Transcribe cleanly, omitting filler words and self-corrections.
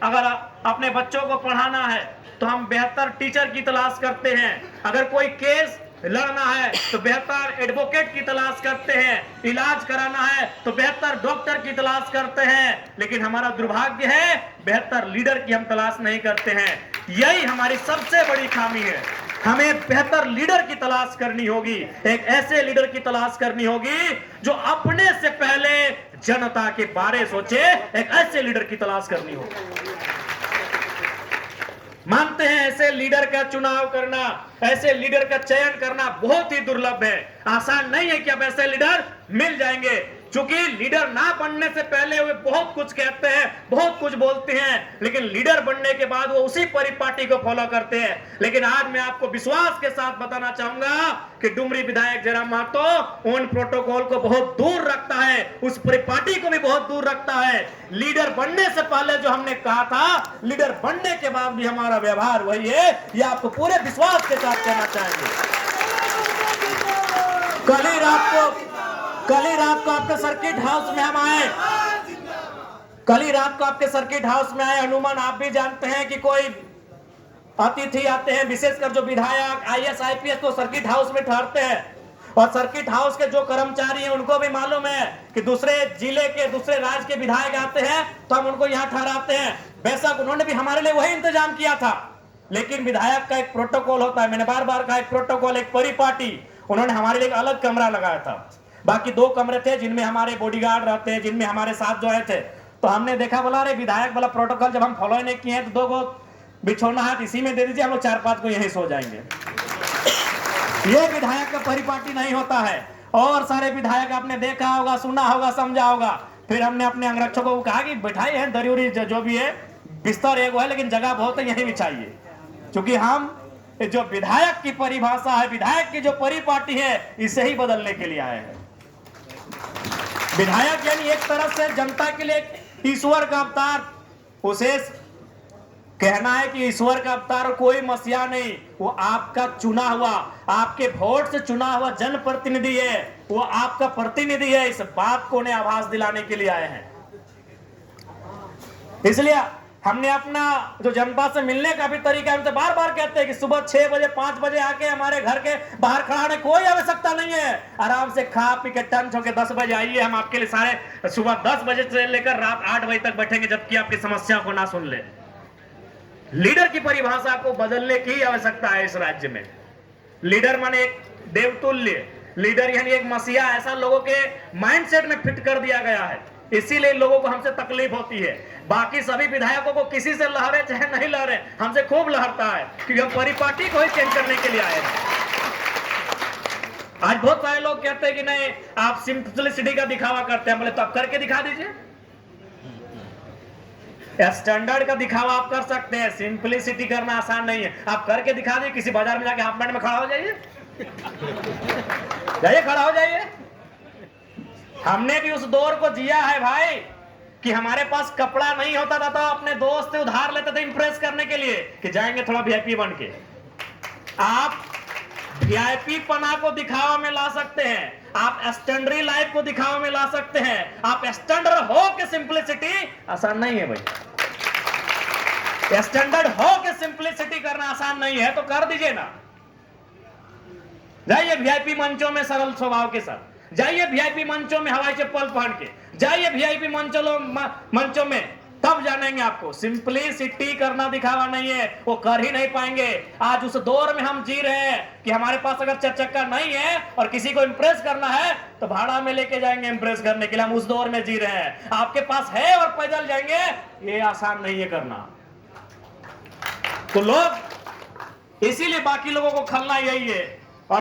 अगर अपने बच्चों को पढ़ाना है तो हम बेहतर टीचर की तलाश करते हैं, अगर कोई केस लड़ना है तो बेहतर एडवोकेट की तलाश करते हैं, इलाज कराना है तो बेहतर डॉक्टर की तलाश करते हैं। लेकिन हमारा दुर्भाग्य है, बेहतर लीडर की हम तलाश नहीं करते हैं। यही हमारी सबसे बड़ी खामी है। हमें बेहतर लीडर की तलाश करनी होगी, एक ऐसे लीडर की तलाश करनी होगी जो अपने से पहले जनता के बारे सोचे। एक ऐसे लीडर की तलाश करनी होगी। मानते हैं ऐसे लीडर का चुनाव करना, ऐसे लीडर का चयन करना बहुत ही दुर्लभ है, आसान नहीं है कि अब ऐसे लीडर मिल जाएंगे। क्योंकि लीडर ना बनने से पहले वे बहुत कुछ कहते हैं, बहुत कुछ बोलते हैं, लेकिन लीडर बनने के बाद वो उसी परिपाटी को फॉलो करते हैं। लेकिन आज मैं आपको विश्वास के साथ बताना चाहूंगा कि डुमरी विधायक जयराम महतो उन प्रोटोकॉल को बहुत दूर रखता है, उस परिपाटी को भी बहुत दूर रखता है। लीडर बनने से पहले जो हमने कहा था, लीडर बनने के बाद भी हमारा व्यवहार वही है, यह आपको पूरे विश्वास के साथ कहना चाहेंगे। कल ही रात को आपके सर्किट हाउस में हम आए, कल ही रात को आपके सर्किट हाउस में आए। अनुमान आप भी जानते हैं कि कोई अतिथि आते हैं, विशेषकर जो विधायक आईएएस आईपीएस तो सर्किट हाउस में ठहरते हैं, और सर्किट हाउस के जो कर्मचारी हैं उनको भी मालूम है कि दूसरे जिले के, दूसरे राज्य के विधायक आते हैं तो हम उनको यहाँ ठहराते हैं। बेशक उन्होंने भी हमारे लिए वही इंतजाम किया था, लेकिन विधायक का एक प्रोटोकॉल होता है, मैंने बार बार कहा, एक प्रोटोकॉल, एक परिपाटी। उन्होंने हमारे लिए एक अलग कमरा लगाया था, बाकी 2 कमरे थे जिनमें हमारे बॉडीगार्ड रहते हैं, जिनमें हमारे साथ जो आए थे। तो हमने देखा, बोला अरे विधायक वाला प्रोटोकॉल जब हम फॉलो नहीं किए हैं तो 2 गो बिछौना हाथ इसी में दे दीजिए, हम लोग 4-5 को यहीं सो जाएंगे। ये विधायक का परिपाटी नहीं होता है। और सारे विधायक आपने देखा होगा, सुना होगा, समझा होगा। फिर हमने अपने अंगरक्षकों को कहा कि बिठाई है दरियोरी जो भी है, बिस्तर एक है लेकिन जगह बहुत है, यहीं बिछाइए। क्योंकि हम जो विधायक की परिभाषा है, विधायक की जो परिपाटी है, इसे ही बदलने के लिए आए हैं। विधायक यानी एक तरफ से जनता के लिए ईश्वर का अवतार। उसे कहना है कि ईश्वर का अवतार कोई मसीहा नहीं, वो आपका चुना हुआ, आपके वोट से चुना हुआ जनप्रतिनिधि है, वो आपका प्रतिनिधि है। इस बात को उन्हें आभास दिलाने के लिए आए हैं। इसलिए हमने अपना जो जनता से मिलने का भी तरीका, हम तो बार बार कहते हैं कि सुबह 6 बजे 5 बजे आके हमारे घर के बाहर खड़ा होने कोई आवश्यकता नहीं है। आराम से खा पी के टंच होके 10 बजे आइए, हम आपके लिए सारे सुबह 10 बजे से लेकर रात 8 बजे तक बैठेंगे, जबकि आपकी समस्या को ना सुन ले। लीडर की परिभाषा को बदलने की आवश्यकता है इस राज्य में। लीडर माने एक देवतुल्य, लीडर यानी एक मसीहा, ऐसा लोगों के माइंडसेट में फिट कर दिया गया है। इसीलिए लोगों को हमसे तकलीफ होती है। बाकी सभी विधायकों को किसी से लहरे चाहे नहीं लहरे, हमसे खूब लहरता है, क्योंकि हम परिपाटी को ही चेंज करने के लिए आए हैं। आज बहुत सारे लोग कहते हैं कि नहीं आप सिंपलिसिटी का दिखावा करते हैं। बोले तो आप करके दिखा दीजिए। स्टैंडर्ड का दिखावा आप कर सकते हैं, सिंपलिसिटी करना आसान नहीं है। आप करके दिखा दीजिए, किसी बाजार में जाके हाफ पैंट में खड़ा हो जाइए, जाइए खड़ा हो जाइए। हमने भी उस दौर को जिया है भाई, कि हमारे पास कपड़ा नहीं होता था तो अपने दोस्त से उधार लेते थे इंप्रेस करने के लिए कि जाएंगे थोड़ा वीआईपी बन के। आप वीआईपी पना को दिखावा में ला सकते हैं, आप स्टैंडर्ड लाइफ को दिखावा में ला सकते हैं। आप स्टैंडर्ड हो के सिंपलिसिटी आसान नहीं है भाई। स्टैंडर्ड हो के सिंपलिसिटी करना आसान नहीं है, तो कर दीजिए ना। जाइए वीआईपी मंचों में सरल स्वभाव के साथ, जाइए वीआईपी मंचों में हवाई चप्पल पहन के, जाइए वीआईपी मंचों में, तब जानेंगे आपको सिंपलिसिटी करना दिखावा नहीं है, वो कर ही नहीं पाएंगे। आज उस दौर में हम जी रहे हैं कि हमारे पास अगर 4 चक्का नहीं है और किसी को इंप्रेस करना है तो भाड़ा में लेके जाएंगे इंप्रेस करने के लिए। हम उस दौर में जी रहे हैं। आपके पास है और पैदल जाएंगे, ये आसान नहीं है करना। तो लोग इसीलिए बाकी लोगों को खलना यही है